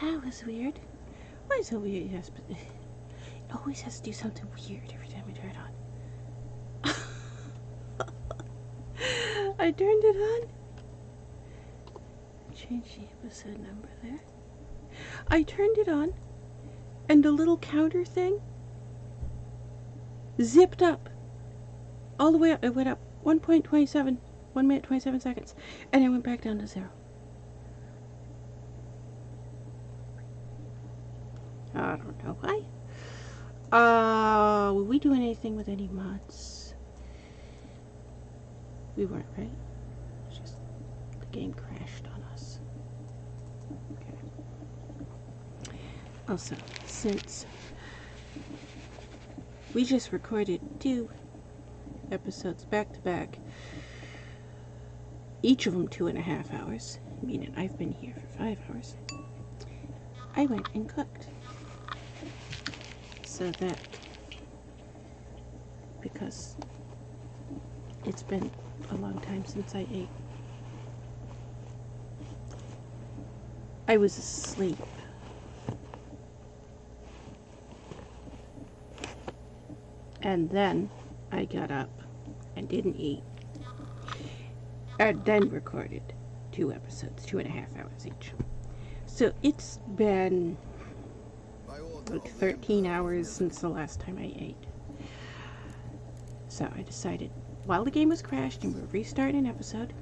That was weird. Why is it weird? Yes, but it always has to do something weird every time I turn it on. I turned it on. Change the episode number there. I turned it on, and the little counter thing zipped up. All the way up. It went up 1.27, 1 minute 27 seconds, and it went back down to 0. I don't know why. Were we doing anything with any mods? We weren't, right? It's just the game crashed on us. Okay. Also, since we just recorded 2 episodes back to back, each of them 2.5 hours, meaning I've been here for 5 hours, I went and cooked. So that, because it's been a long time since I ate. I was asleep. And then I got up and didn't eat. And then recorded 2 episodes, 2.5 hours each. So it's been like 13 hours since the last time I ate. So I decided, while the game was crashed and we're restarting an episode,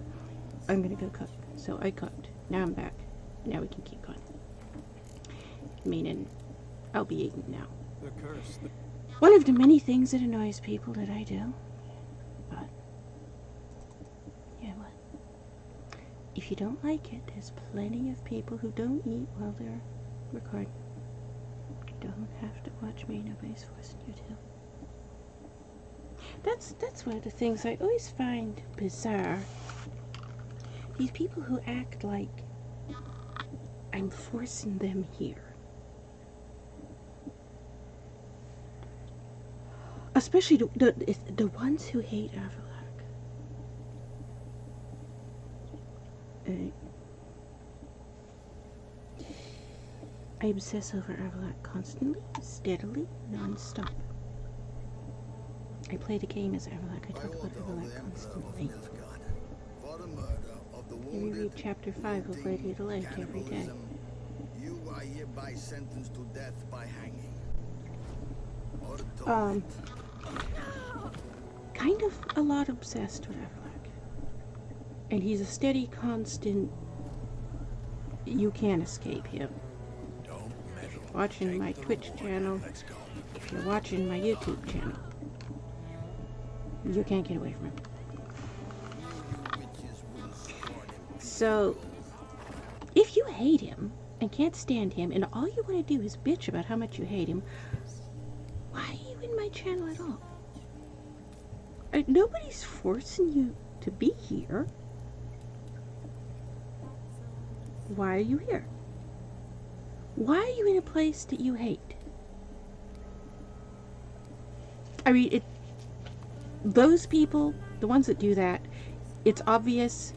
I'm gonna go cook. So I cooked. Now I'm back. Now we can keep going. Meaning, I'll be eating now. The curse. One of the many things that annoys people that I do. But, you know what? If you don't like it, there's plenty of people who don't eat while they're recording. You don't have to watch me. Nobody's forcing you to. That's one of the things I always find bizarre. These people who act like I'm forcing them here. Especially the ones who hate Avallac'h. I obsess over Avallac'h constantly, steadily, non-stop. I play the game as Avallac'h. I talk about Avallac'h constantly. I reread chapter 5 of Lady of the Lake every day. You are hereby sentenced to death by hanging. Kind of a lot obsessed with Avallac'h. And he's a steady, constant, you can't escape him. If you're watching my Twitch channel, if you're watching my YouTube channel, you can't get away from him. So, if you hate him and can't stand him, and all you want to do is bitch about how much you hate him, why are you in my channel at all? Nobody's forcing you to be here. Why are you here? Why are you in a place that you hate? I mean, those people, the ones that do that, it's obvious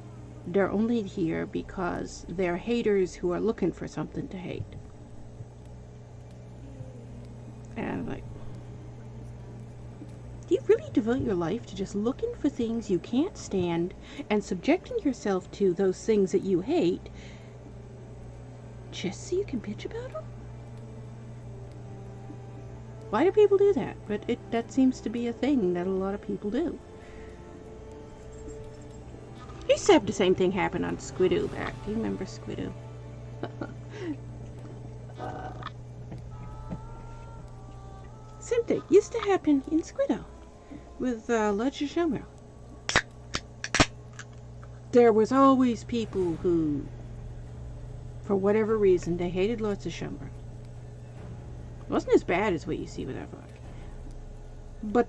they're only here because they're haters who are looking for something to hate. And I'm like, do you really devote your life to just looking for things you can't stand and subjecting yourself to those things that you hate just so you can bitch about them? Why do people do that? But that seems to be a thing that a lot of people do. I used to have the same thing happen on Squidoo back. Do you remember Squidoo? Same thing used to happen in Squidoo with Lodge of Shomer. There was always people who, for whatever reason, they hated Lords of Shomer. It wasn't as bad as what you see with Avallac'h. But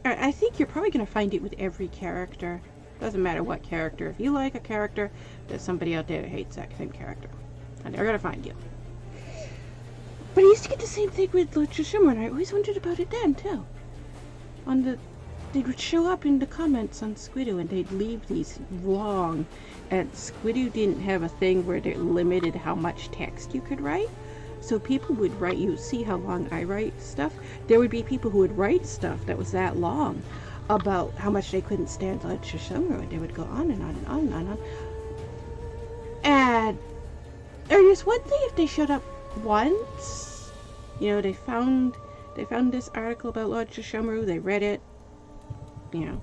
I think you're probably going to find it with every character. Doesn't matter what character. If you like a character, there's somebody out there that hates that same character. And they're going to find you. But I used to get the same thing with Lodge of Shomer, and I always wondered about it then, too. On the they would show up in the comments on Squidoo, and they'd leave these long, and Squidoo didn't have a thing where they limited how much text you could write. So people would write, you see how long I write stuff? There would be people who would write stuff that was that long about how much they couldn't stand Lord Shoshomaru, and they would go on and on and on and on. And there's one thing if they showed up once, you know, they found this article about Lord Shoshomaru, they read it, you know,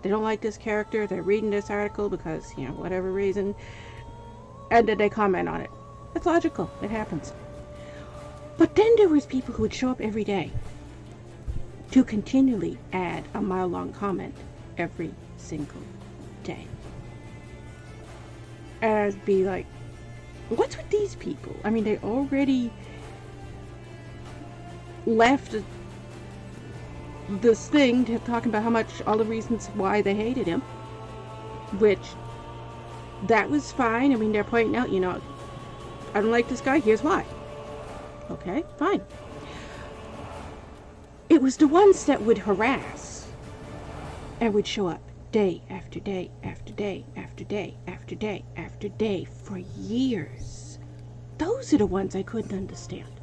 they don't like this character, they're reading this article because, you know, whatever reason, and then they comment on it. It's logical. It happens. But then there was people who would show up every day to continually add a mile-long comment every single day. And I'd be like, what's with these people? I mean, they already left this thing talking about how much, all the reasons why they hated him, which, that was fine. I mean, they're pointing out, you know, I don't like this guy, here's why. Okay, fine. It was the ones that would harass and would show up day after day after day after day after day after day for years. Those are the ones I couldn't understand.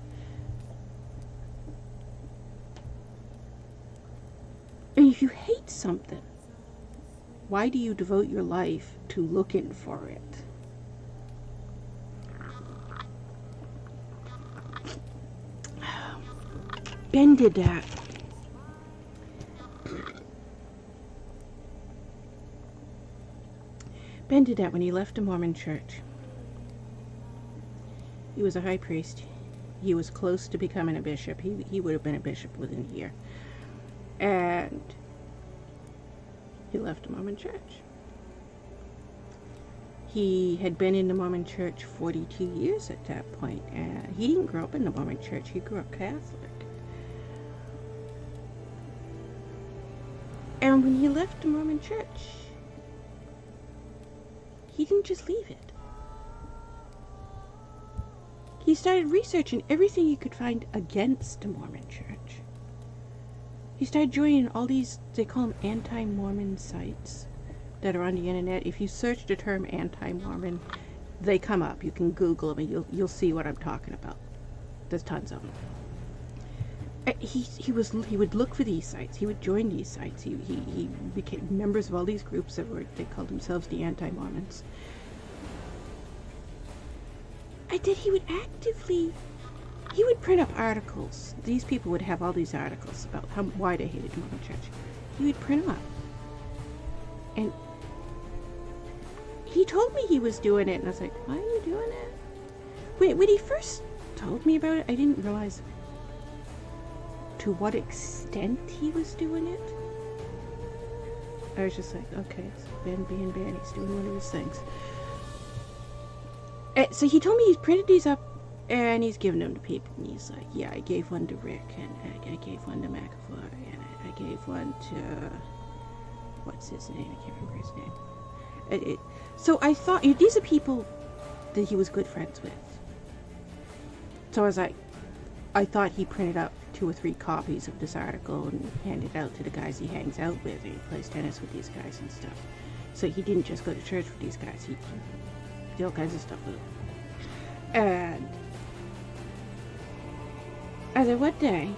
And if you hate something, why do you devote your life to looking for it? Ben did that. Ben did that when he left the Mormon church. He was a high priest. He was close to becoming a bishop. He would have been a bishop within a year. And he left the Mormon church. He had been in the Mormon church 42 years at that point. And he didn't grow up in the Mormon church. He grew up Catholic. And when he left the Mormon church, he didn't just leave it. He started researching everything he could find against the Mormon church. He started joining all these, they call them anti-Mormon sites that are on the internet. If you search the term anti-Mormon, they come up. You can Google them and you'll see what I'm talking about. There's tons of them. He would look for these sites. He would join these sites. He became members of all these groups that they called themselves the anti-Mormons. And then he would print up articles. These people would have all these articles about why they hated the Mormon church. He would print them up. And he told me he was doing it, and I was like, why are you doing it? When he first told me about it, I didn't realize to what extent he was doing it. I was just like, okay, it's Ben being Ben, he's doing one of his things. So he told me he's printed these up and he's given them to people, and he's like, yeah, I gave one to Rick, and I gave one to McAvoy, and I gave one to, what's his name? I can't remember his name. So I thought, these are people that he was good friends with. So I was like, I thought he printed up 2 or 3 copies of this article and handed it out to the guys he hangs out with, and he plays tennis with these guys and stuff. So he didn't just go to church with these guys, he did all kinds of stuff with them. And then one day,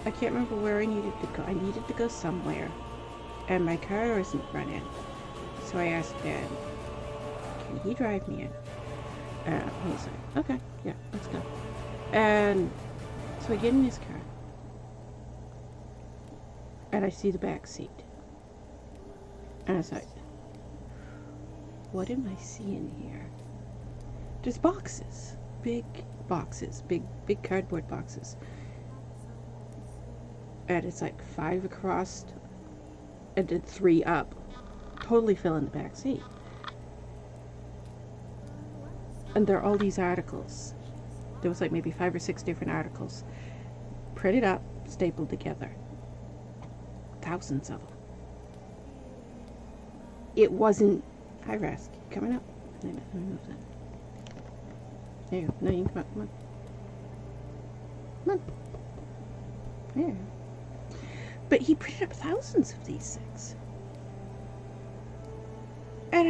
I can't remember where I needed to go. I needed to go somewhere, and my car wasn't running. So I asked Ben, can he drive me in? And he's like, okay, yeah, let's go. And so I get in his car, and I see the back seat, and I was like, what am I seeing here? There's boxes, big boxes, big cardboard boxes, and it's like 5 across and then 3 up, totally filling the back seat. And there are all these articles. There was like maybe 5 or 6 different articles printed up, stapled together. Thousands of them. It wasn't, hi Rask, coming up. Let me move that. There you go. No, you can come on. Come on. There. But he printed up thousands of these things. And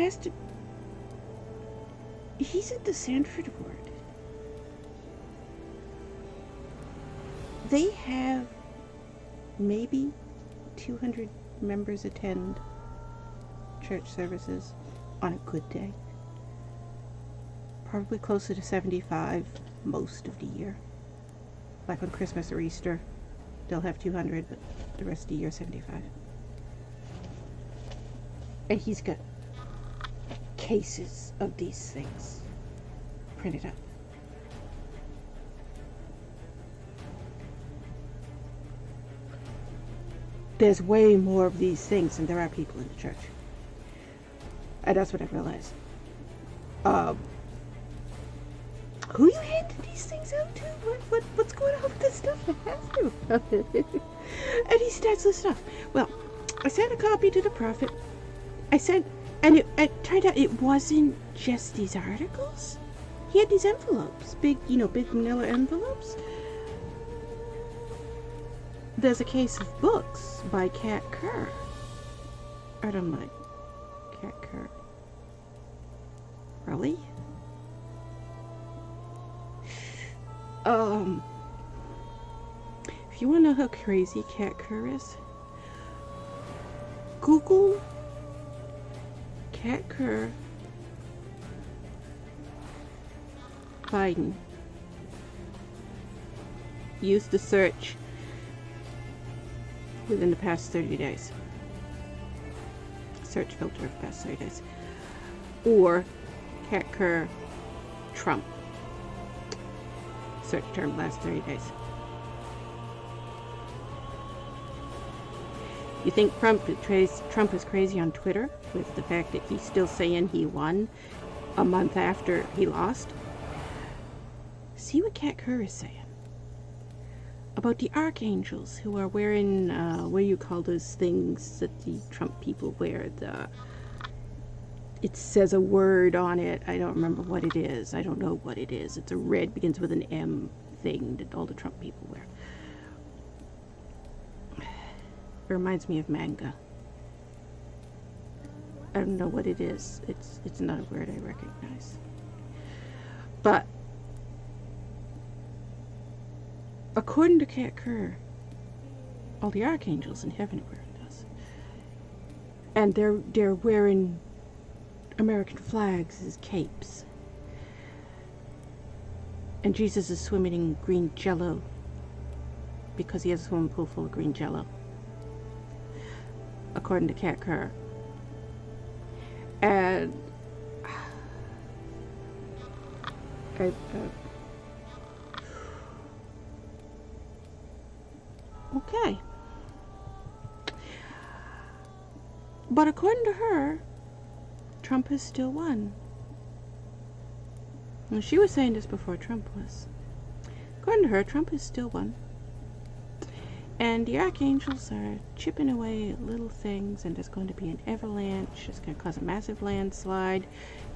he's at the Sanford Ward. They have maybe 200 members attend church services on a good day. Probably closer to 75 most of the year. Like on Christmas or Easter, they'll have 200, but the rest of the year 75. And he's got cases of these things printed up. There's way more of these things than there are people in the church. And that's what I realized. Who you handed these things out to? What's going on with this stuff? I have to. And he starts this stuff. Well, I sent a copy to the prophet. And it turned out it wasn't just these articles. He had these envelopes, big manila envelopes. There's a case of books by Kat Kerr. And I'm like, Kat Kerr? Really? If you want to know how crazy Kat Kerr is, Google Kat Kerr Biden. Use the search within the past 30 days. Search filter of past 30 days. Or Kat Kerr Trump. Search term last 30 days. You think Trump is crazy on Twitter with the fact that he's still saying he won a month after he lost? See what Kat Kerr is saying about the archangels who are wearing, what do you call those things that the Trump people wear? It says a word on it. I don't remember what it is. I don't know what it is. It's a red, begins with an M thing that all the Trump people wear. It reminds me of manga. I don't know what it is. It's not a word I recognize. But according to Kat Kerr, all the archangels in heaven are wearing this. And they're wearing American flags as capes. And Jesus is swimming in green jello because he has a swimming pool full of green jello. According to Kat Kerr. And okay. But according to her, Trump has still won. Well, she was saying this before Trump was. According to her, Trump has still won. And the archangels are chipping away at little things, and there's going to be an avalanche. It's going to cause a massive landslide,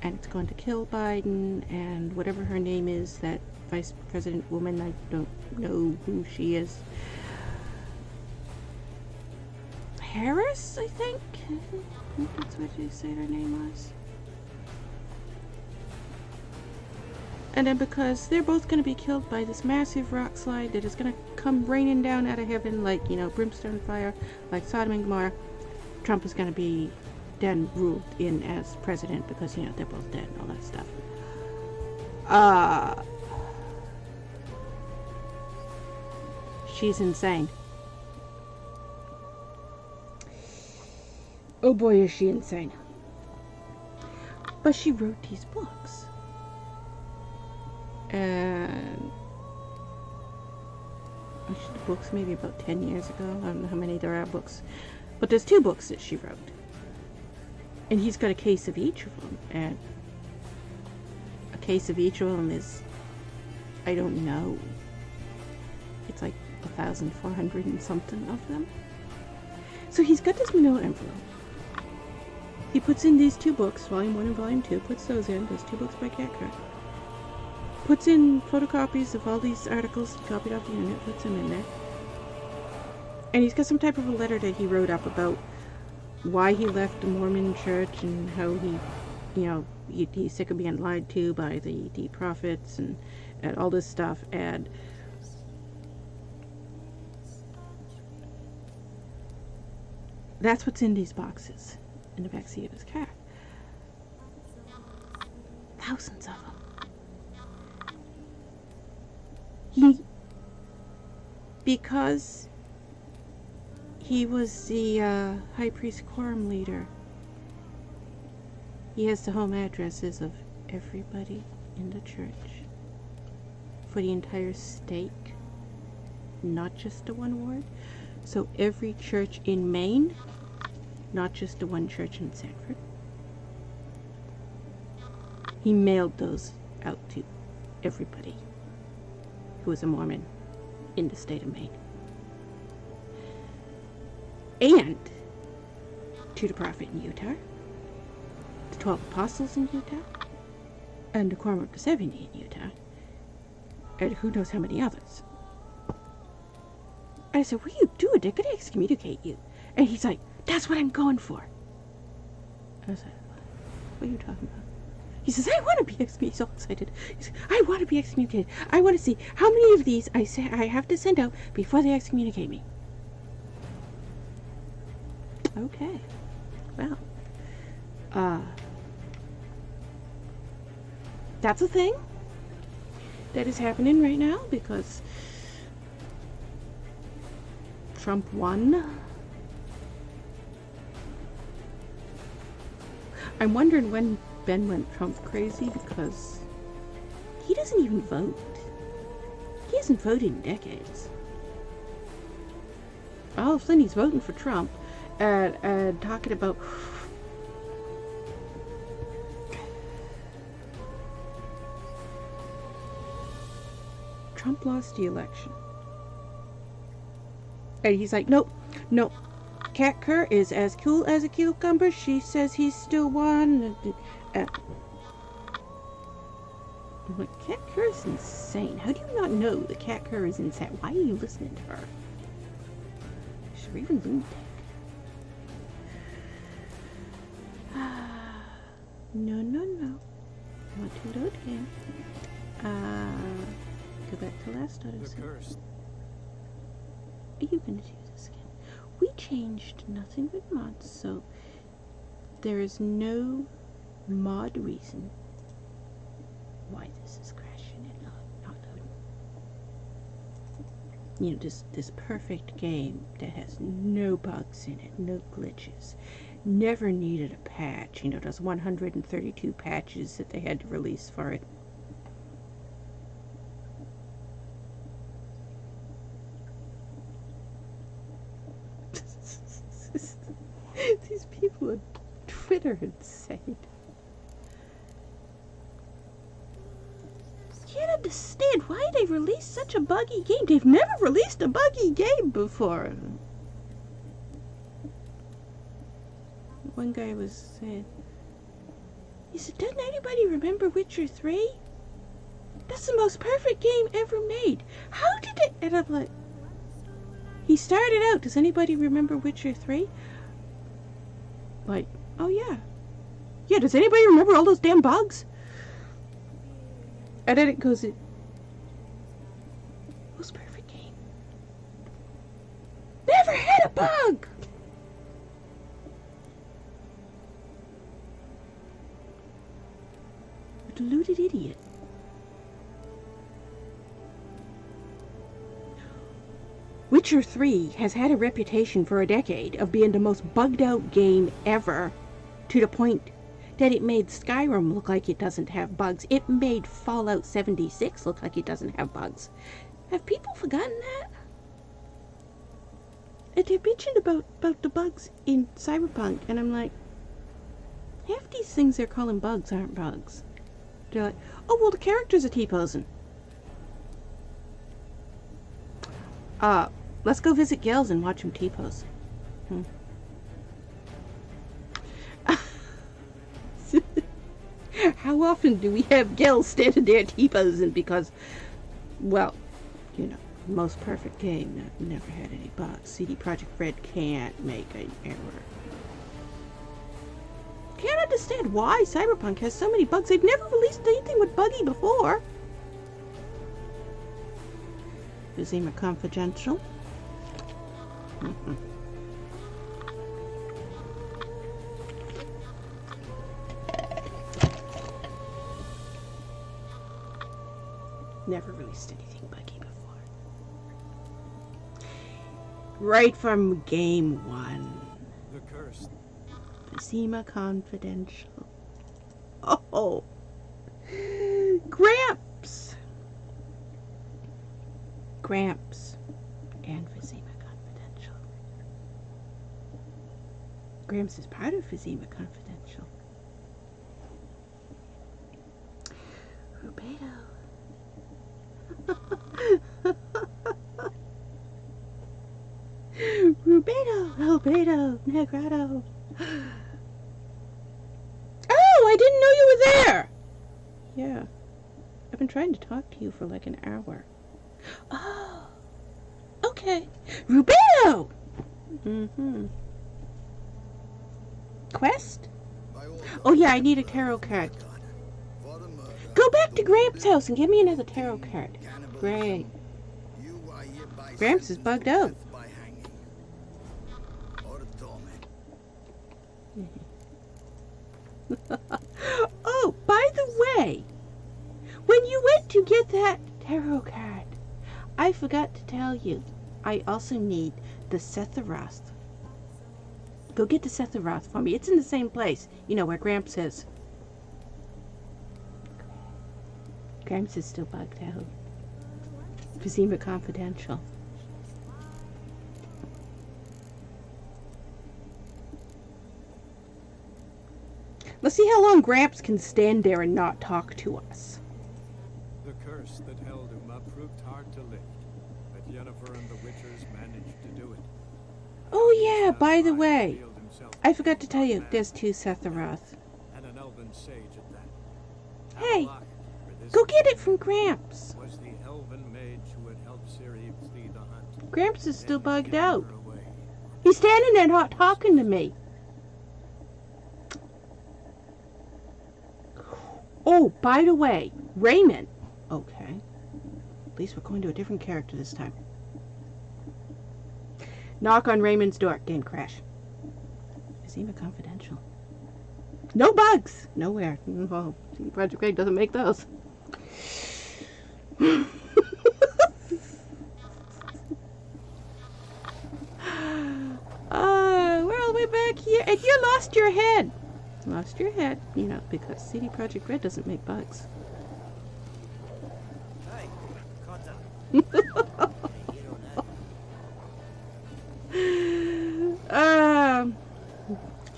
and it's going to kill Biden and whatever her name is, that vice president woman. I don't know who she is. Harris, I think that's what you said her name was. And then because they're both going to be killed by this massive rock slide that is going to come raining down out of heaven like, brimstone fire, like Sodom and Gomorrah, Trump is going to be then ruled in as president because, they're both dead and all that stuff. She's insane. Oh boy, is she insane. But she wrote these books. And the books maybe about 10 years ago. I don't know how many there are books. But there's 2 books that she wrote. And he's got a case of each of them. And a case of each of them is, I don't know, it's like 1,400 and something of them. So he's got this manila envelope. He puts in these 2 books, Volume 1 and Volume 2, puts those in. There's 2 books by Kat Kerr. Puts in photocopies of all these articles he copied off the internet, puts them in there. And he's got some type of a letter that he wrote up about why he left the Mormon church and how he's sick of being lied to by the prophets and all this stuff. And that's what's in these boxes in the backseat of his car. Thousands of them. Because he was the high priest quorum leader, he has the home addresses of everybody in the church for the entire state, not just the one ward. So every church in Maine, not just the one church in Sanford. He mailed those out to everybody who was a Mormon in the state of Maine. And to the prophet in Utah, the 12 apostles in Utah, and the quorum of the 70 in Utah, and who knows how many others. I said, what are you doing? They're going to excommunicate you. And he's like, that's what I'm going for. I said, what are you talking about? He says, I want to be excommunicated. He's so excited. He says, I want to be excommunicated. I want to see how many of these I have to send out before they excommunicate me. Okay. Well. That's a thing that is happening right now because Trump won. I'm wondering when Ben went Trump crazy because he doesn't even vote. He hasn't voted in decades. All of a sudden he's voting for Trump and talking about Trump lost the election. And he's like, nope. Kat Kerr is as cool as a cucumber. She says he's still won. I'm like, Kat Kerr is insane. How do you not know that Kat Kerr is insane? Why are you listening to her? She's even lunatic. No. I want to load again. Go back to last episode. Are you going to do this again? We changed nothing but mods, so there is no mod reason why this is crashing and not loading. This perfect game that has no bugs in it, no glitches, never needed a patch. Those 132 patches that they had to release for it. These people on Twitter insane. Can't understand why they released such a buggy game. They've never released a buggy game before. One guy was saying, he said, doesn't anybody remember Witcher 3? That's the most perfect game ever made. How did it? And I'm like, he started out, does anybody remember Witcher 3? Like, oh yeah. Yeah, does anybody remember all those damn bugs? And then it goes, most perfect game. Never had a bug! A deluded idiot. Witcher 3 has had a reputation for a decade of being the most bugged out game ever, to the point that it made Skyrim look like it doesn't have bugs. It made Fallout 76 look like it doesn't have bugs. Have people forgotten that? And they're bitching about the bugs in Cyberpunk, and I'm like, half these things they're calling bugs aren't bugs. They're like, oh, well, the characters are T-posing. Let's go visit Gels and watch them T-pose. How often do we have Gels standing there T-posing? Because, well, Most perfect game that never had any bugs. CD Projekt Red can't make an error. Can't understand why Cyberpunk has so many bugs. They've never released anything with buggy before. Vizima Confidential. Never released anything buggy before. Right from game one. The curse. Vizima Confidential. Oh! Gramps! Gramps and Vizima Confidential. Gramps is part of Vizima Confidential. Rubedo. Rubedo, Albedo, Negrado. Oh, I didn't know you were there. Yeah, I've been trying to talk to you for like an hour. Oh, okay. Rubedo. Quest? Oh yeah, I need a tarot card. Go back to Gramps' house and give me another tarot card. Great. Gramps is bugged out. Oh, by the way, when you went to get that tarot card, I forgot to tell you, I also need the Setharoth. Go get the Setharoth for me. It's in the same place, you know, where Gramps is. Gramps is still bugged out. Vizima Confidential. Let's see how long Gramps can stand there and not talk to us. The curse that held Uma proved hard to lift, but Yennefer and the Witchers managed to do it. Oh yeah, by the way, I forgot to tell you, there's two Setharoth. And an elven sage at that. Hey, Avallac'h, for this go get it from Gramps. was the elven mage who had helped Ciri flee the hunt. Gramps is still Then bugged given out. her away. He's standing there not talking to me. Oh, by the way, Raymond. Okay. At least we're going to a different character this time. Knock on Raymond's door. Game crash. Vizima Confidential. No bugs. Nowhere. Well, Project Red doesn't make those. Where all the way back here. And you lost your head. Lost your head, you know, because CD Projekt Red doesn't make bugs. Hey, Cotta.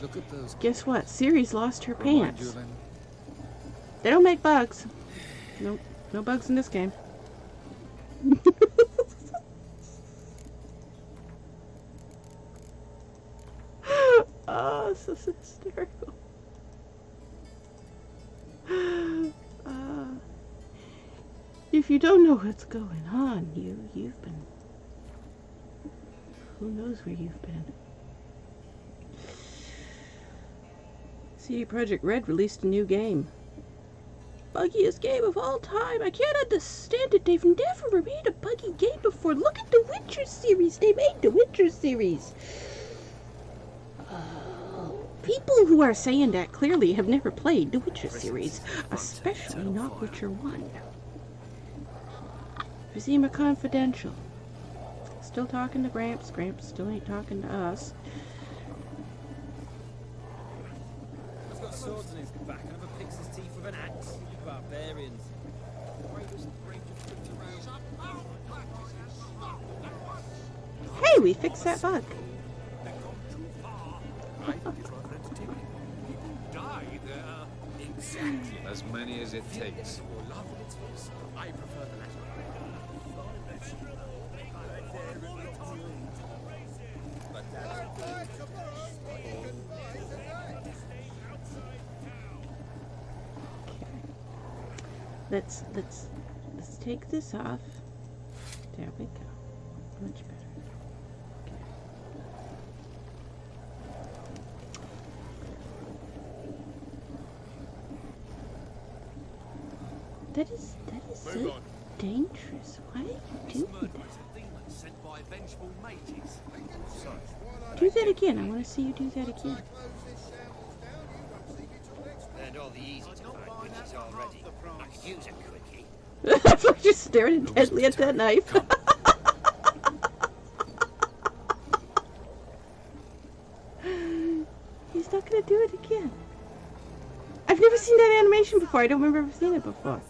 Look at those. Guess what? Ciri's lost her Remind pants. you, Lynn. They don't make bugs. Nope, no bugs in this game. Oh, this is hysterical. If you don't know what's going on, you've been... Who knows where you've been? CD Projekt Red released a new game. Buggiest game of all time. I can't understand it. They've never made a buggy game before. Look at the Witcher series. They made the Witcher series. People who are saying that clearly have never played the Witcher series, especially not Witcher 1. Vizima Confidential. Still talking to Gramps. Gramps still ain't talking to us. He's got swords on his back and never picks his teeth with an axe. Barbarians. Hey, we fixed that bug. I think it's rather entertaining. People die there. Exactly. As many as it takes. I prefer the latter. But Let's take this off. There we go. Much better. Okay. That is so dangerous. Why are you doing that? Do that again. I want to see you do that again. Learned all the easy to find witches already. I could use a quickie. I was just staring intently at that knife. He's not going to do it again. I've never seen that animation before. I don't remember ever seeing it before.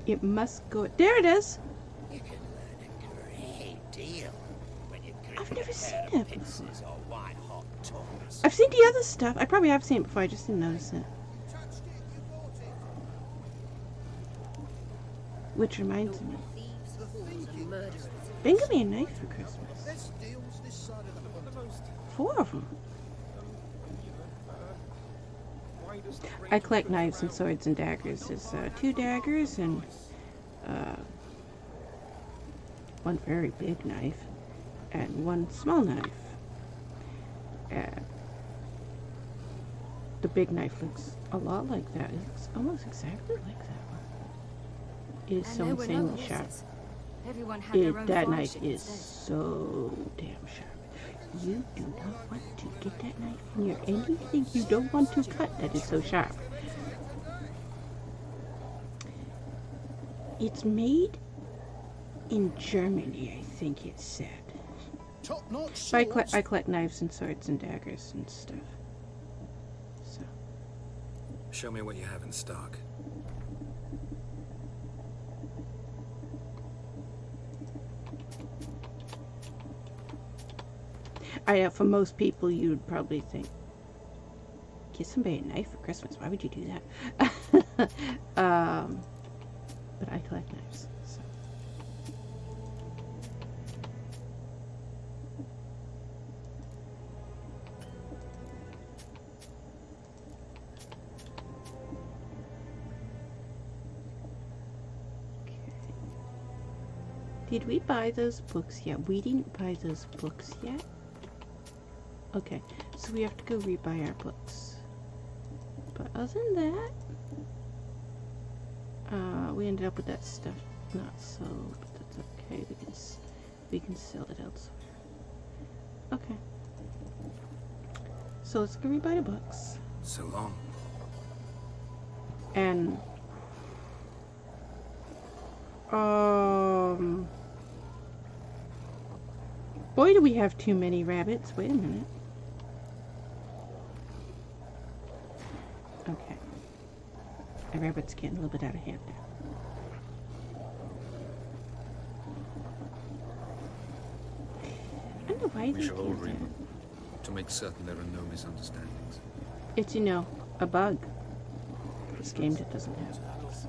It must go. There it is. You can learn a great deal when you grip I've never a seen pair of that pincers before. or white hot tongues. I've seen the other stuff. I probably have seen it before. I just didn't notice it. Which reminds me. Ben got me a knife for Christmas. 4 of them. I collect knives and swords and daggers. There's 2 daggers and 1 very big knife and 1 small knife. The big knife looks a lot like that. It looks almost exactly like that one. It is so insanely sharp. That knife is so damn sharp. You do not want to get that knife near anything you don't want to cut that is so sharp. It's made in Germany, I think it said. Top-notch I swords. collect knives and swords and daggers and stuff. So, Show me what you have in stock. for most people, you'd probably think, get somebody a knife for Christmas. Why would you do that? But I collect knives. So. Did we buy those books yet? We didn't buy those books yet. Okay, so we have to go rebuy our books. But other than that, we ended up with that stuff not sold, but that's okay. We can sell it elsewhere. Okay. So let's go rebuy the books. So long. And boy, do we have too many rabbits. Wait a minute. Okay. The rabbit's getting a little bit out of hand now. I don't know why We they shall all do read that. them to make certain there are no misunderstandings. It's, a bug. This game that doesn't have bugs.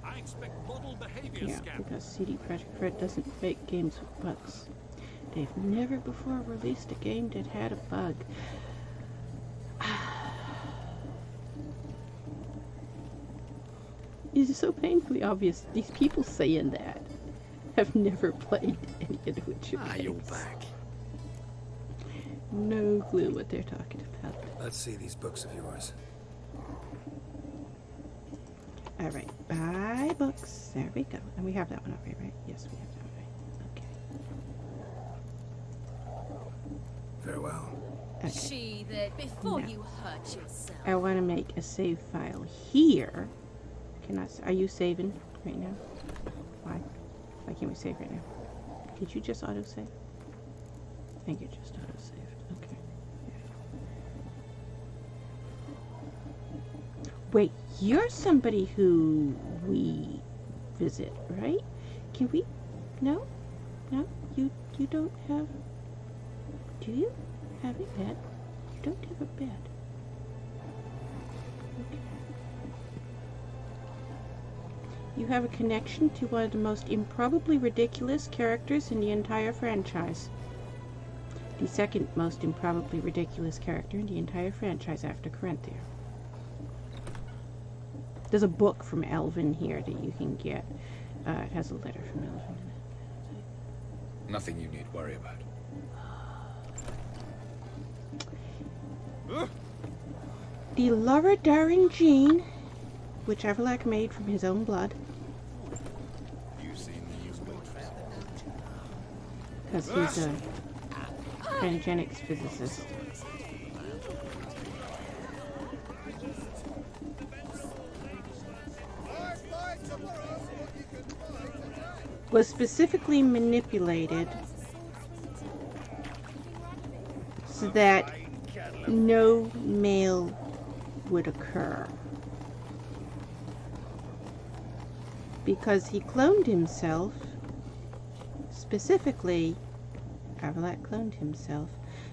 I expect model behavior Yeah, scam. because CD Projekt Red doesn't make games with bugs. They've never before released a game that had a bug. It is so painfully obvious. These people saying that have never played any of the Witcher games. You're back. No clue what they're talking about. Let's see these books of yours. Alright, buy books. There we go. And we have that one already, right? Yes, we have that one, right? Okay. Farewell. Okay. She that before No. you hurt yourself. I want to make a save file here. Are you saving right now? Why? Why can't we save right now? Did you just autosave? I think you just autosaved. Okay. Wait, you're somebody who we visit, right? Can we? No? No? You don't have... Do you have a bed? You don't have a bed. Okay. You have a connection to one of the most improbably ridiculous characters in the entire franchise. The second most improbably ridiculous character in the entire franchise after Corinthia. There's a book from Elvin here that you can get. It has a letter from Elvin in it. Nothing you need worry about. The Loredarin gene, which Avallac'h made from his own blood. You've seen the use Because he's a transgenics physicist. Was specifically manipulated so that no male would occur. Because he cloned himself, specifically, Avallac'h cloned himself,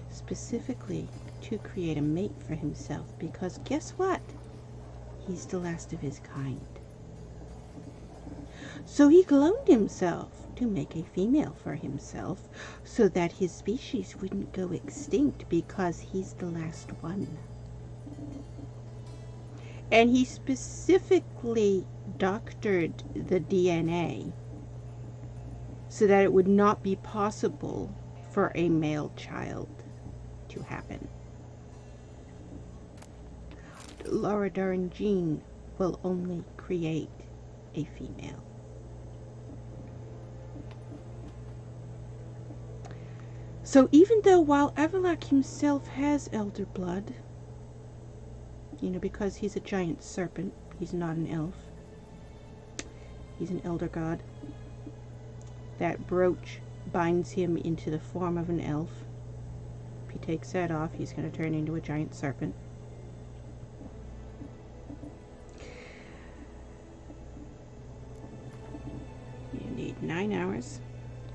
specifically to create a mate for himself. Because guess what? He's the last of his kind. So he cloned himself to make a female for himself so that his species wouldn't go extinct because he's the last one. And he specifically doctored the DNA so that it would not be possible for a male child to happen. The Loredarin gene will only create a female. So even though while Avallac'h himself has elder blood, because he's a giant serpent, he's not an elf. He's an elder god. That brooch binds him into the form of an elf. If he takes that off, he's going to turn into a giant serpent. You need 9 hours.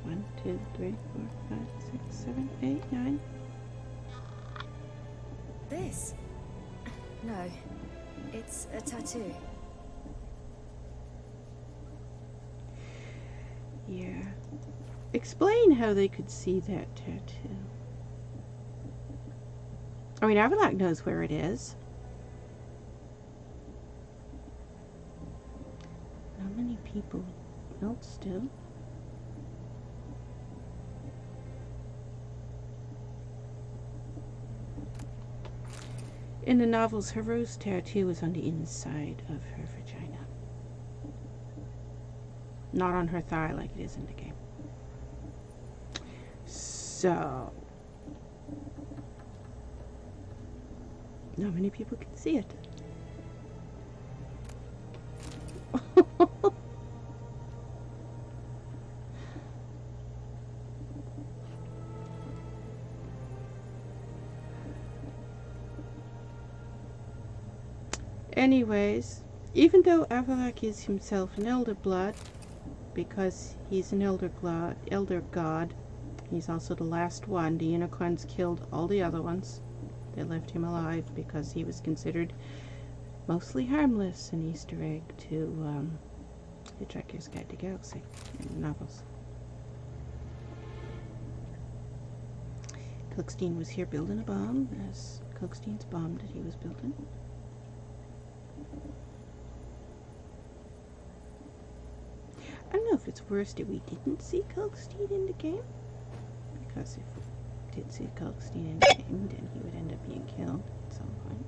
1, 2, 3, 4, 5, 6, 7, 8, 9. This? No. It's a tattoo. Yeah. Explain how they could see that tattoo. I mean, Avallac'h knows where it is. How many people else still? In the novels, her rose tattoo is on the inside of her vagina. Not on her thigh like it is in the game. So, not many people can see it. Anyways, even though Avallac'h is himself an elder blood, because he's an elder god, he's also the last one. The unicorns killed all the other ones. They left him alive because he was considered mostly harmless, an Easter egg to Hitchhiker's Guide to the Galaxy in the novels. Cookstein was here building a bomb, as Cookstein's bomb that he was building. I don't know if it's worse that we didn't see Cookstein in the game, because if we did see Cookstein in the game, then he would end up being killed at some point.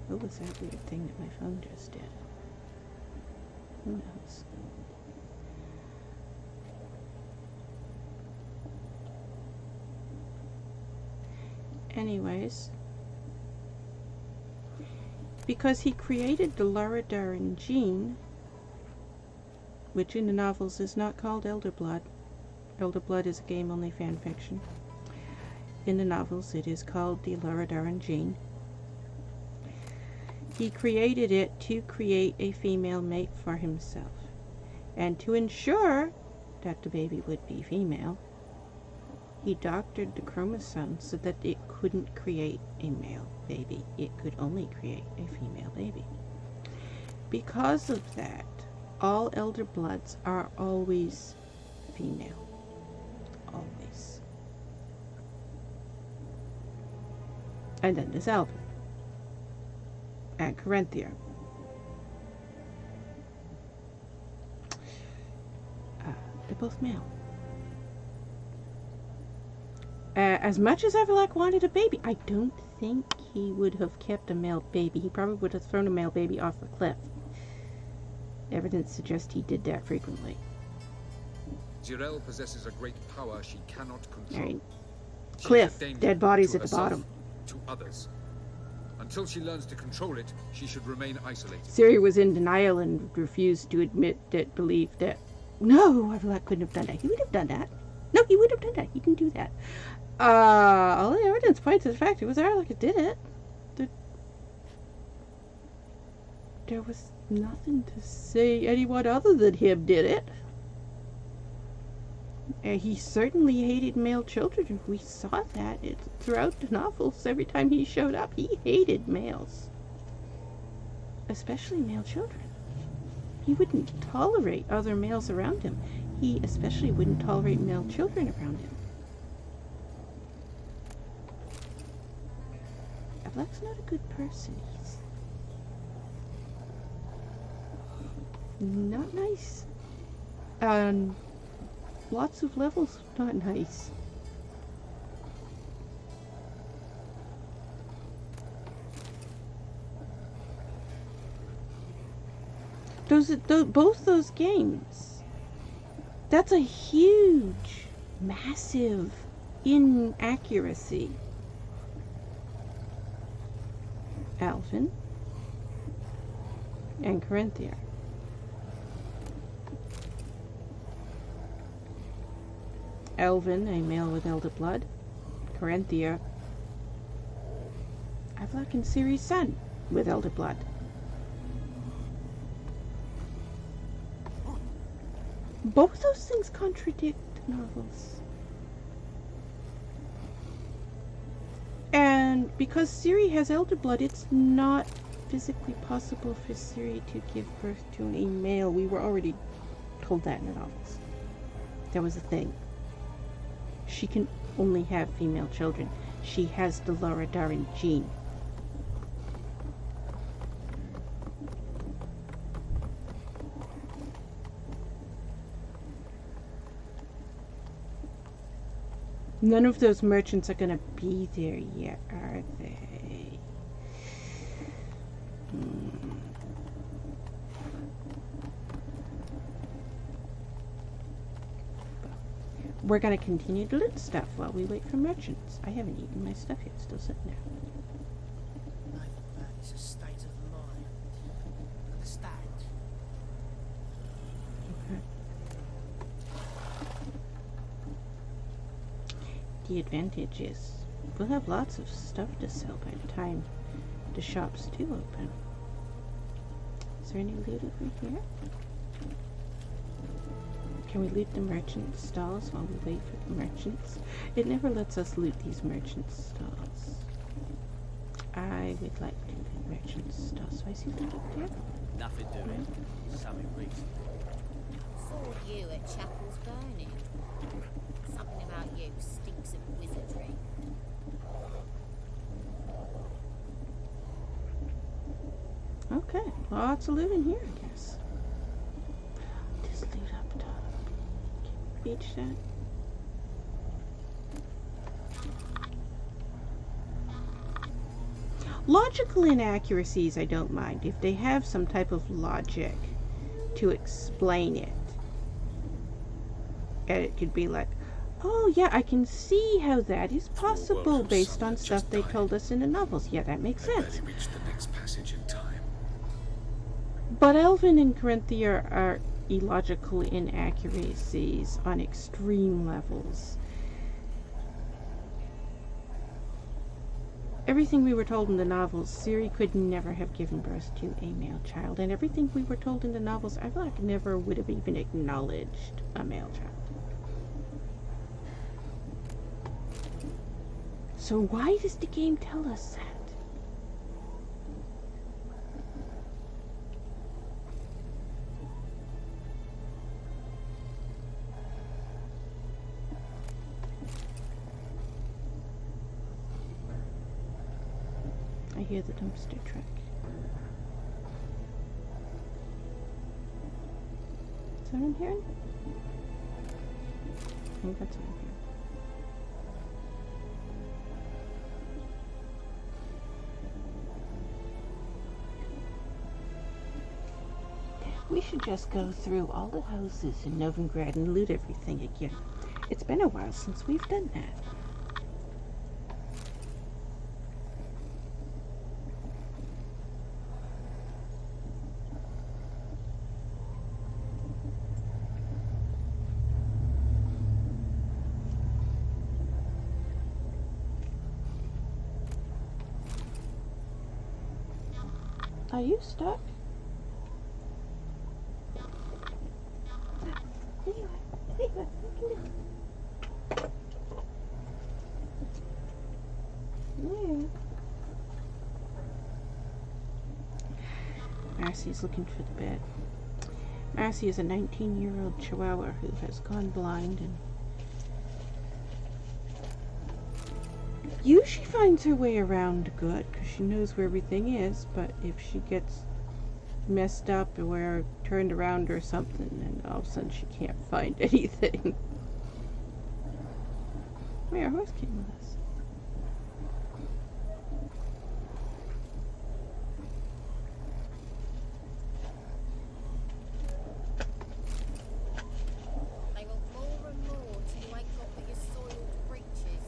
What was that weird thing that my phone just did? Who knows? Anyways, because he created the Loredarin gene, which in the novels is not called Elder Blood. Elder Blood is a game-only fanfiction. In the novels, it is called the Loredarin gene. He created it to create a female mate for himself. And to ensure that the baby would be female, he doctored the chromosome so that it couldn't create a male baby. It could only create a female baby. Because of that, all elder bloods are always female. Always. And then there's Alvin. And Corinthia. both male. As much as Avallac'h wanted a baby, I don't think he would have kept a male baby. He probably would have thrown a male baby off the cliff. Evidence suggests he did that frequently. Jirel possesses a great power she cannot control. Alright. She is Cliff, a danger dead bodies to at the herself, bottom. To others. Until she learns to control it, she should remain isolated. Ciri was in denial and refused to admit that, believed that, no, Avallac'h couldn't have done that. He would have done that. No, he would have done that. He didn't do that. All the evidence points to the fact it was Avallac'h that did it. There was nothing to say anyone other than him did it. He certainly hated male children. We saw that throughout the novels. Every time he showed up, he hated males. Especially male children. He wouldn't tolerate other males around him. He especially wouldn't tolerate male children around him. Avallac'h's not a good person. He's not nice. On lots of levels, not nice. Both those games, that's a huge, massive inaccuracy. Alvin and Corinthia. Alvin, a male with elder blood. Corinthia, Avallac'h and Ciri's son with elder blood. Both those things contradict the novels. And because Ciri has elder blood, it's not physically possible for Ciri to give birth to a male. We were already told that in the novels. That was a thing. She can only have female children. She has the Laura Darren gene. None of those merchants are going to be there yet, are they? We're going to continue to loot stuff while we wait for merchants. I haven't eaten my stuff yet, still sitting there. Novigrad is a state of mind. Understand? Okay. The advantage is we'll have lots of stuff to sell by the time the shops do open. Is there any loot over here? Can we loot the merchant stalls while we wait for the merchants? It never lets us loot these merchant stalls. I would like to loot merchant stalls. So I see loot up there. Nothing doing. Something recent. Saw you at Chapel's Burning. Something about you stinks of wizardry. Okay, lots of loot in here, I guess. Just loot up top. Can we reach that? Logical inaccuracies I don't mind if they have some type of logic to explain it. And it could be like, oh yeah, I can see how that is possible based on stuff they told us in the novels. Yeah, that makes sense. Reach the next passage in time. But Alvin and Corinthia are illogical inaccuracies on extreme levels. Everything we were told in the novels, Ciri could never have given birth to a male child. And everything we were told in the novels, Avallac'h never would have even acknowledged a male child. So why does the game tell us that? I hear the dumpster truck. Is that what I'm hearing? think that's in here. We should just go through all the houses in Novigrad and loot everything again. It's been a while since we've done that. Are you stuck? Marcy's looking for the bed. Marcy is a 19-year-old Chihuahua who has gone blind and usually finds her way around good because she knows where everything is, but if she gets messed up or turned around or something, and all of a sudden she can't find anything. Wait, our horse came with us. They want more and more till you ain't got but your soiled breeches.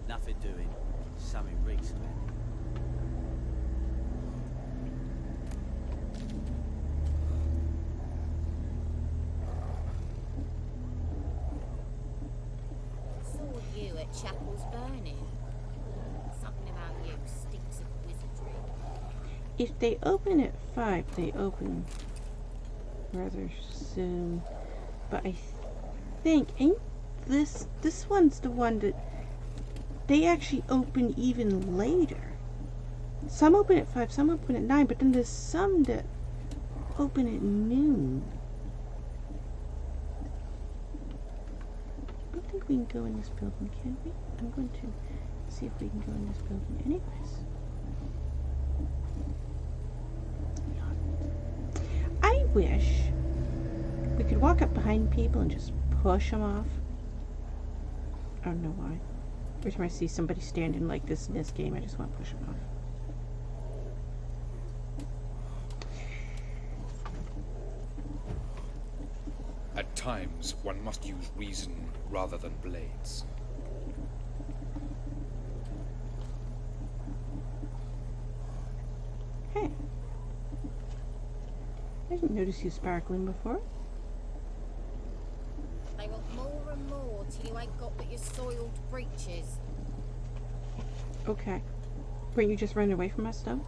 Nothing doing. Something reeks of it. Saw you at Chapel's Burning. Something about you stinks of wizardry. If they open at 5, they open rather soon. But I think, ain't this one's the one that they actually open even later. Some open at 5, some open at 9, but then there's some that open at noon. I don't think we can go in this building, can we? I'm going to see if we can go in this building anyways. I wish we could walk up behind people and just push them off. I don't know why. Every time I see somebody standing like this in this game, I just want to push them off. At times, one must use reason rather than blades. Hey. I didn't notice you sparkling before. They want more and more till you ain't got but your soiled breeches. Okay. Weren't you just running away from us, though?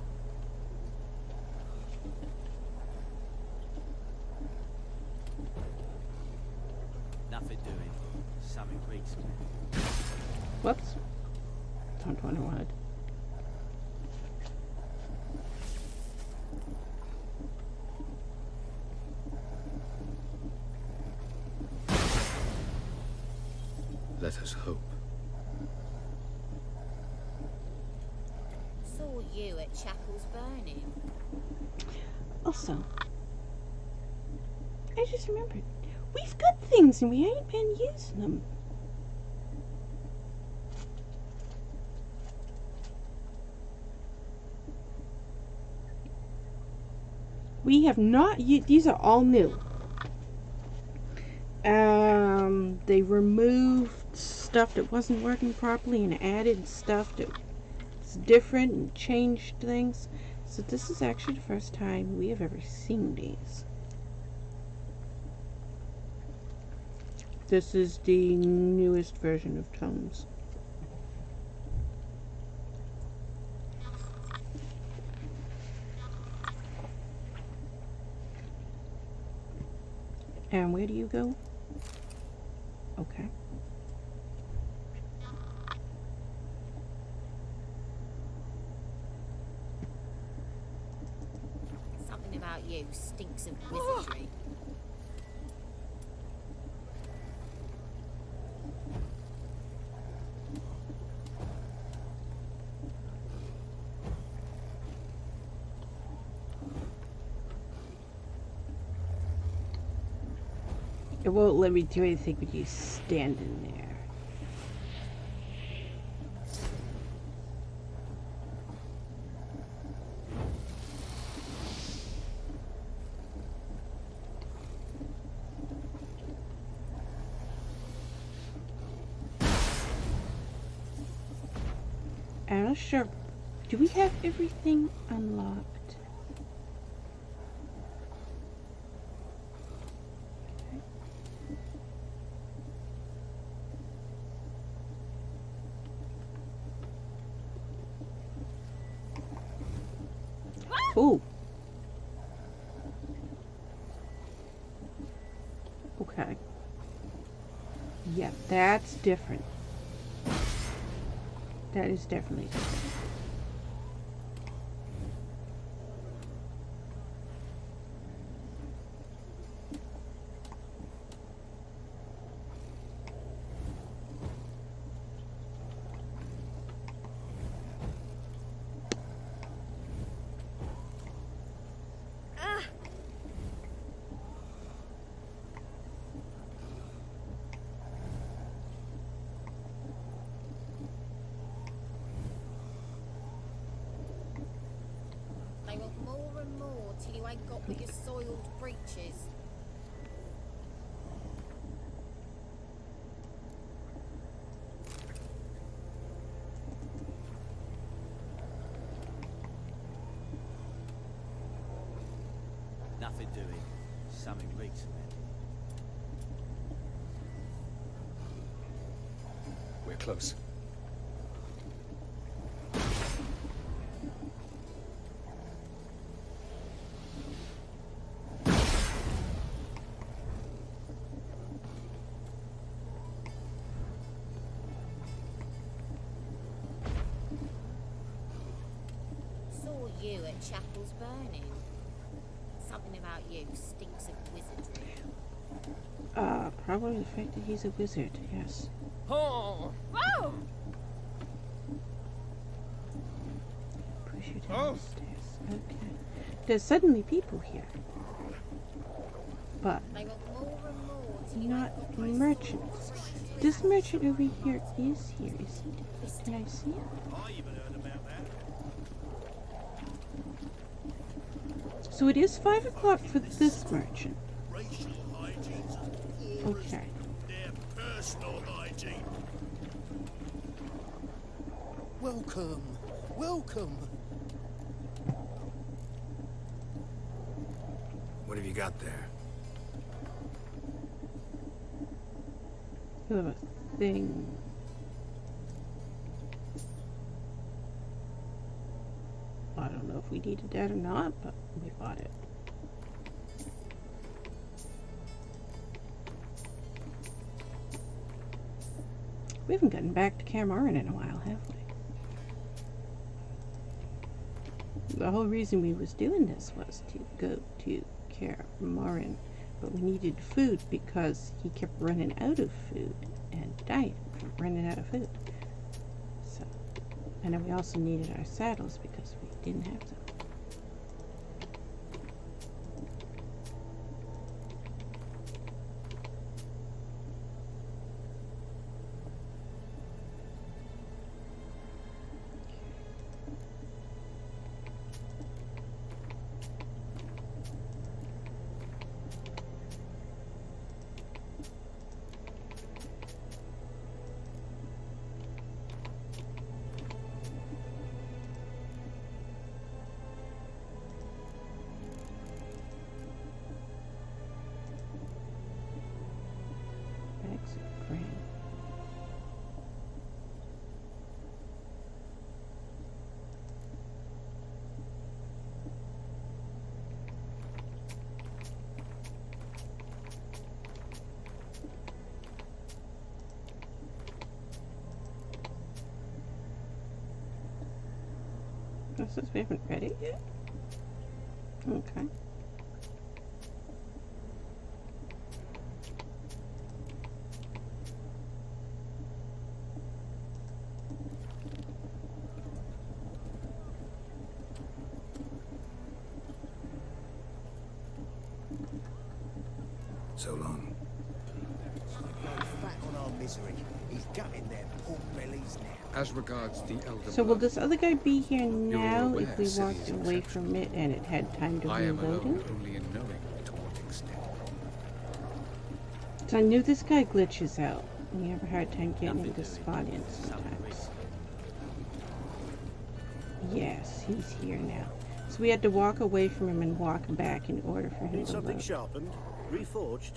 Nothing doing. Something reeks of it. Whoops. Don't want to wanted. Let us hope. Saw you at Chapel's Burning. Also, I just remembered. We've got things and we ain't been using them. We have not used. These are all new. They removed stuff that wasn't working properly and added stuff that's different and changed things. So this is actually the first time we have ever seen these. This is the newest version of tomes. And where do you go? Okay. Something about you stinks of wizardry. It won't let me do anything with you standing there. I'm not sure. Do we have everything unlocked? Oh. Okay. Yeah, that's different. That is definitely different. They want more and more till you ain't got but your soiled breeches. Nothing doing. Something leaks in there. We're close. Saw you at Chapel's burning. Something about you stinks of wizardry. Probably the fact that he's a wizard, yes. Oh! Whoa! Push you down the stairs. Okay. There's suddenly people here. But They want more and more till you not ain't got but your merchants. soiled breeches. This merchant over here is here, isn't he? Can I see him? I even heard about that. So it is 5 o'clock for this merchant. Racial hygiene's as poor as Okay. their personal hygiene. Welcome, welcome. What have you got there? You have a thing. I don't know if we needed that or not, but we bought it. We haven't gotten back to Cameron in a while, have we? The whole reason we was doing this was to go to Cameron, but we needed food because he kept running out of food and dying from running out of food. So, and then we also needed our saddles because we didn't have them. Bags of grain. This says we haven't read it yet? Okay. So long. our misery. He's gutting their poor bellies now. As regards the elder So will blood, this other guy be here now aware if we City walked is away exceptional. from it and it had time to I am reload alone it? only in knowing to what extent. So I knew this guy glitches out. We have a hard time getting him to spawn in sometimes. Yes, he's here now. So we had to walk away from him and walk back in order for him Need to something load. sharpened? Reforged?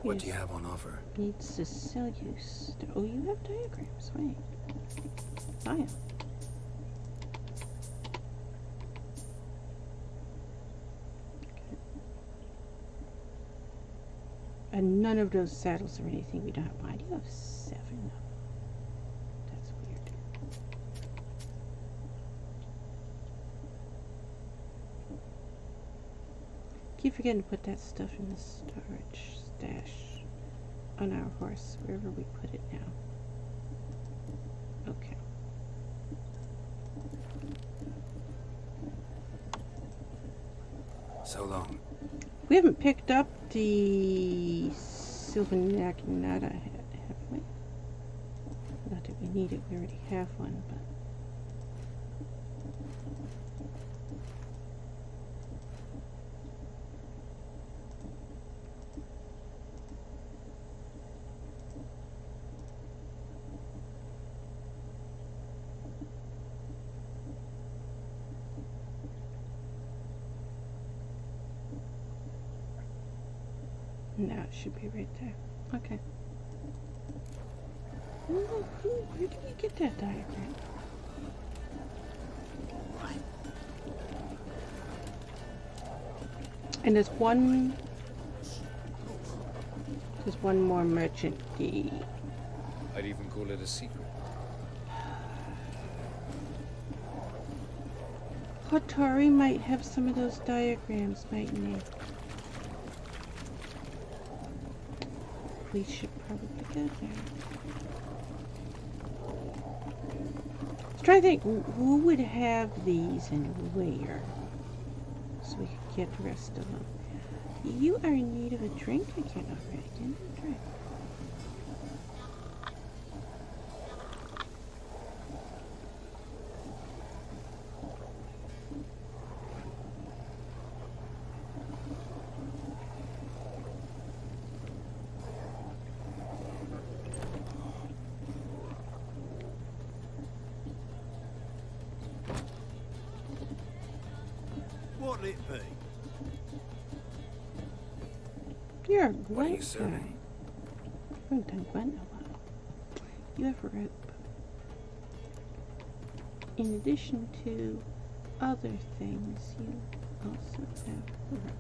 What do you have on offer? Needs to sell you stuff. Oh, you have diagrams. Wait. Buy 'em. And none of those saddles or anything we don't have. Why do you have 7 of them? That's weird. Keep forgetting to put that stuff in the storage stash on our horse, wherever we put it now. Okay. So long. We haven't picked up the Silverneck Nada head, have we? Not that we need it, we already have one, but... Now it should be right there. Okay. Where did we get that diagram? And there's one more merchant. I'd even call it a secret. Hotari might have some of those diagrams, mightn't he? We should probably go there. Let's try to think who would have these and where, so we could get the rest of them. You are in need of a drink again already, didn't you? Drink. What'll it be? You're a What are you great guy. serving? I haven't done Gwent in a while. You have rope. In addition to other things, you also have rope. Okay.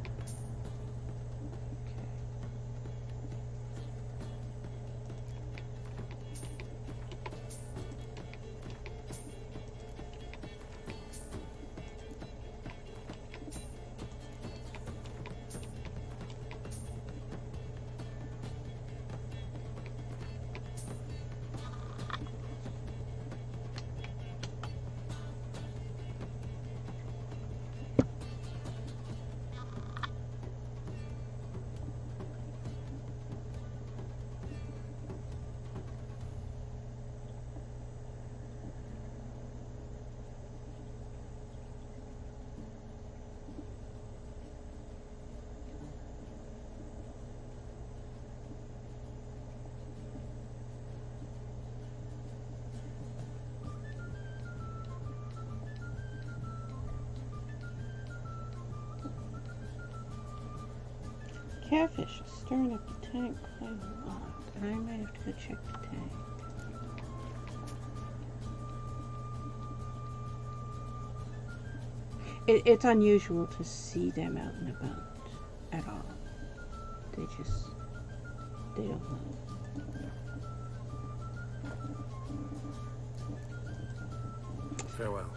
Catfish is stirring up the tank quite a lot. I might have to go check the tank. It's unusual to see them out and about at all. They don't move. Farewell.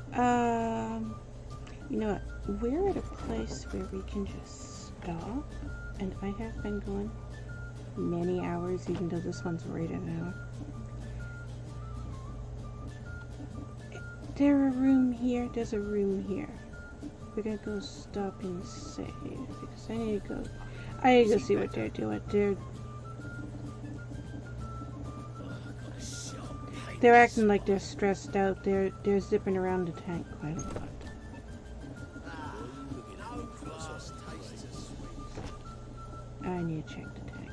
You know what? We're at a place where we can just stop, and I have been going many hours, even though this one's right at an hour. There's a room here. We're gonna go stop and save because I need to go. I can see what they're doing. They're acting like they're stressed out. They're zipping around the tank quite a lot. I need to check the tank.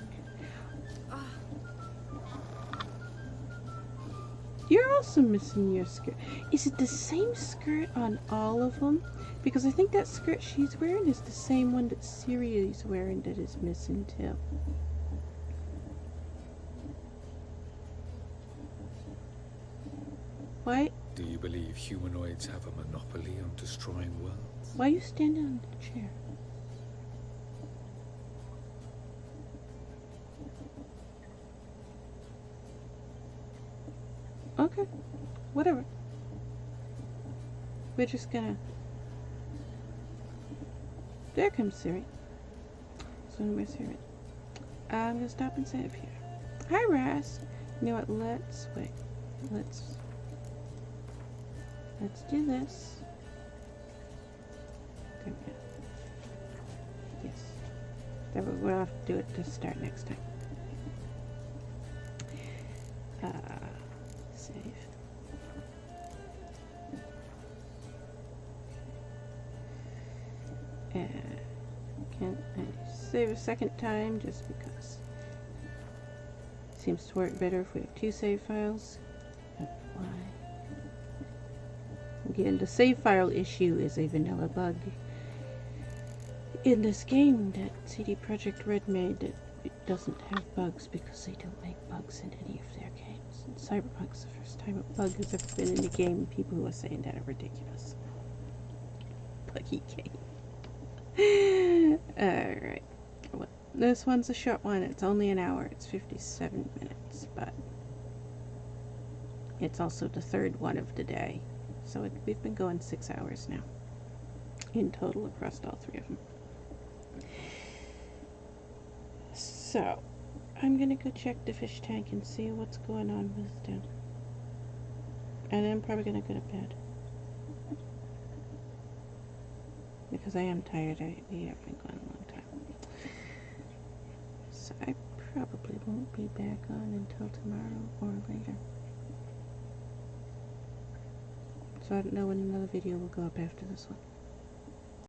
You're also missing your skirt. Is it the same skirt on all of them? Because I think that skirt she's wearing is the same one that Syria's wearing that is missing too. Why? Do you believe humanoids have a monopoly on destroying worlds? Why are you standing on the chair? Okay, whatever. We're just gonna... There comes Siri. So where's Siri? I'm gonna stop and save here. Hi, Ras. You know what? Let's wait. Let's do this. There we go. Yes. Then we'll have to do it to start next time. Save. And can I save a second time just because it seems to work better if we have two save files. Why? Again, the save file issue is a vanilla bug in this game that CD Projekt Red made that it doesn't have bugs because they don't make bugs in any of their games. And Cyberpunk's the first time a bug has ever been in a game. People who are saying that are ridiculous. Buggy game. Alright. Well, this one's a short one. It's only an hour. It's 57 minutes, but it's also the third one of the day. So we've been going 6 hours now. In total across all three of them. So, I'm gonna go check the fish tank and see what's going on with them. And then I'm probably gonna go to bed. Because I am tired. We have been gone a long time. So I probably won't be back on until tomorrow or later. So I don't know when another video will go up after this one.